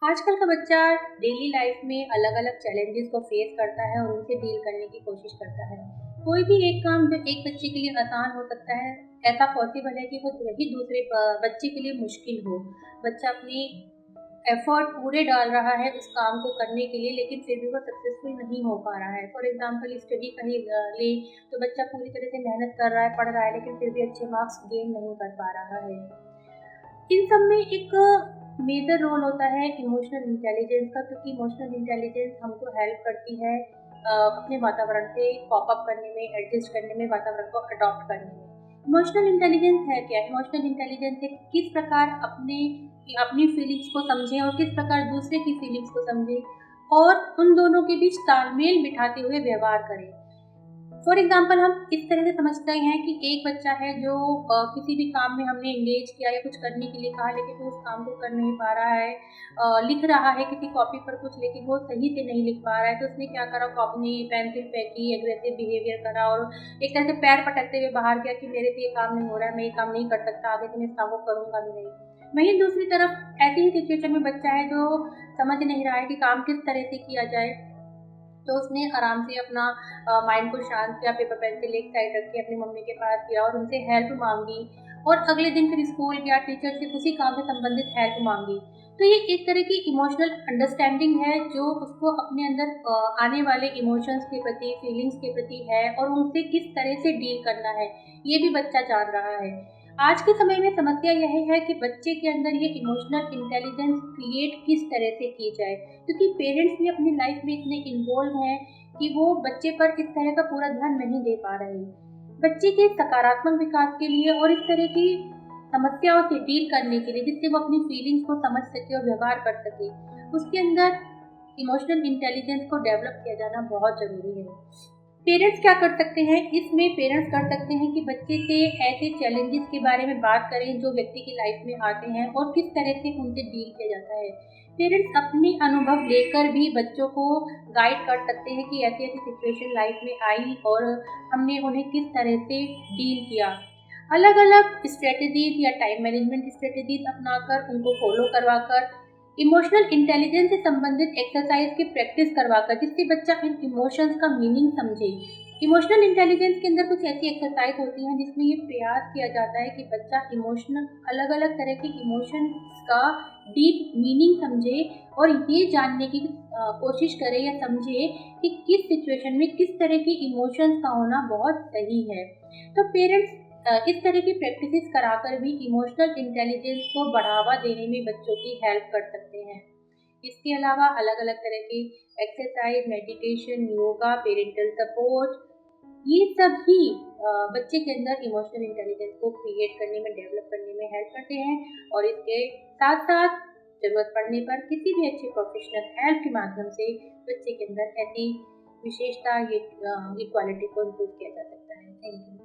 आजकल का बच्चा डेली लाइफ में अलग-अलग चैलेंजेस को फेस करता है और उनसे डील करने की कोशिश करता है। कोई भी एक काम जो एक बच्चे के लिए आसान हो सकता है, ऐसा पॉसिबल है कि वो वही दूसरे बच्चे के लिए मुश्किल हो। बच्चा अपनी एफर्ट पूरे डाल रहा है उस काम को करने के लिए, लेकिन फिर भी वो सक्सेसफुल नहीं हो पा रहा है। फॉर एग्ज़ाम्पल स्टडी का ही लें, तो बच्चा पूरी तरह से मेहनत कर रहा है, पढ़ रहा है, लेकिन फिर भी अच्छे मार्क्स गेन नहीं कर पा रहा है। इन सब में एक मेजर रोल होता है इमोशनल इंटेलिजेंस का, क्योंकि इमोशनल इंटेलिजेंस हमको हेल्प करती है अपने वातावरण से कॉप अप करने में, एडजस्ट करने में, वातावरण को अडॉप्ट करने में। इमोशनल इंटेलिजेंस है क्या? इमोशनल इंटेलिजेंस है किस प्रकार अपनी फीलिंग्स को समझें और किस प्रकार दूसरे की फीलिंग्स को समझें और उन दोनों के बीच तालमेल बिठाते हुए व्यवहार करें। फॉर एग्जाम्पल हम इस तरह से समझते हैं कि एक बच्चा है जो किसी भी काम में हमने एंगेज किया या कुछ करने के लिए कहा, लेकिन वो उस काम को कर नहीं पा रहा है। लिख रहा है किसी कॉपी पर कुछ, लेकिन वो सही से नहीं लिख पा रहा है, तो उसने क्या करा, कॉपी में पेंसिल फेंकी, एग्रेसिव बिहेवियर करा और एक तरह से पैर पटकते हुए बाहर गया कि मेरे से ये काम नहीं हो रहा है, मैं ये काम नहीं कर सकता, आगे से मैं इस काम को करूंगा भी नहीं। वहीं दूसरी तरफ ऐसी ही सिचुएशन में बच्चा है जो समझ नहीं रहा है कि काम किस तरह से किया जाए, तो उसने आराम से अपना माइंड को शांत किया, पेपर पेंसिल एक साइड रख के अपनी मम्मी के पास गया और उनसे हेल्प मांगी और अगले दिन फिर स्कूल गया, टीचर से उसी काम से संबंधित हेल्प मांगी। तो ये एक तरह की इमोशनल अंडरस्टैंडिंग है जो उसको अपने अंदर आने वाले इमोशंस के प्रति, फीलिंग्स के प्रति है और उनसे किस तरह से डील करना है, ये भी बच्चा जान रहा है। आज के समय में समस्या यह है कि बच्चे के अंदर ये इमोशनल इंटेलिजेंस क्रिएट किस तरह से की जाए, क्योंकि पेरेंट्स भी अपनी लाइफ में इतने इन्वॉल्व हैं कि वो बच्चे पर इस तरह का पूरा ध्यान नहीं दे पा रहे। बच्चे के सकारात्मक विकास के लिए और इस तरह की समस्याओं से डील करने के लिए, जिससे वो अपनी फीलिंग्स को समझ सके और व्यवहार कर सके, उसके अंदर इमोशनल इंटेलिजेंस को डेवलप किया जाना बहुत ज़रूरी है। पेरेंट्स क्या कर सकते हैं? इसमें पेरेंट्स कर सकते हैं कि बच्चे से ऐसे चैलेंजेस के बारे में बात करें जो व्यक्ति की लाइफ में आते हैं और किस तरह से उनसे डील किया जाता है। पेरेंट्स अपने अनुभव लेकर भी बच्चों को गाइड कर सकते हैं कि ऐसी-ऐसी सिचुएशन लाइफ में आई और हमने उन्हें किस तरह से डील किया। अलग-अलग स्ट्रैटेजीज़ या टाइम मैनेजमेंट स्ट्रैटेजीज़ अपनाकर, उनको फॉलो करवाकर, इमोशनल इंटेलिजेंस से संबंधित एक्सरसाइज की प्रैक्टिस करवाकर, जिससे बच्चा इन इमोशंस का मीनिंग समझे। इमोशनल इंटेलिजेंस के अंदर कुछ ऐसी एक्सरसाइज होती हैं जिसमें ये प्रयास किया जाता है कि बच्चा इमोशनल अलग-अलग तरह के इमोशंस का डीप मीनिंग समझे और ये जानने की कोशिश करे या समझे कि किस सिचुएशन में किस तरह के इमोशंस का होना बहुत सही है। तो पेरेंट्स इस तरह की प्रैक्टिसेस कराकर भी इमोशनल इंटेलिजेंस को बढ़ावा देने में बच्चों की हेल्प कर सकते हैं। इसके अलावा अलग-अलग तरह की exercise, meditation, yoga, parental support, ये सभी बच्चे के अंदर इमोशनल इंटेलिजेंस को क्रिएट करने में, डेवलप करने में हेल्प करते हैं और इसके साथ-साथ ज़रूरत पड़ने पर किसी भी अच्छे प्रोफेशनल हेल्प के माध्यम से बच्चे के अंदर ऐसी विशेषता, ये क्वालिटी को इम्प्रूव किया जा सकता है। Thank you.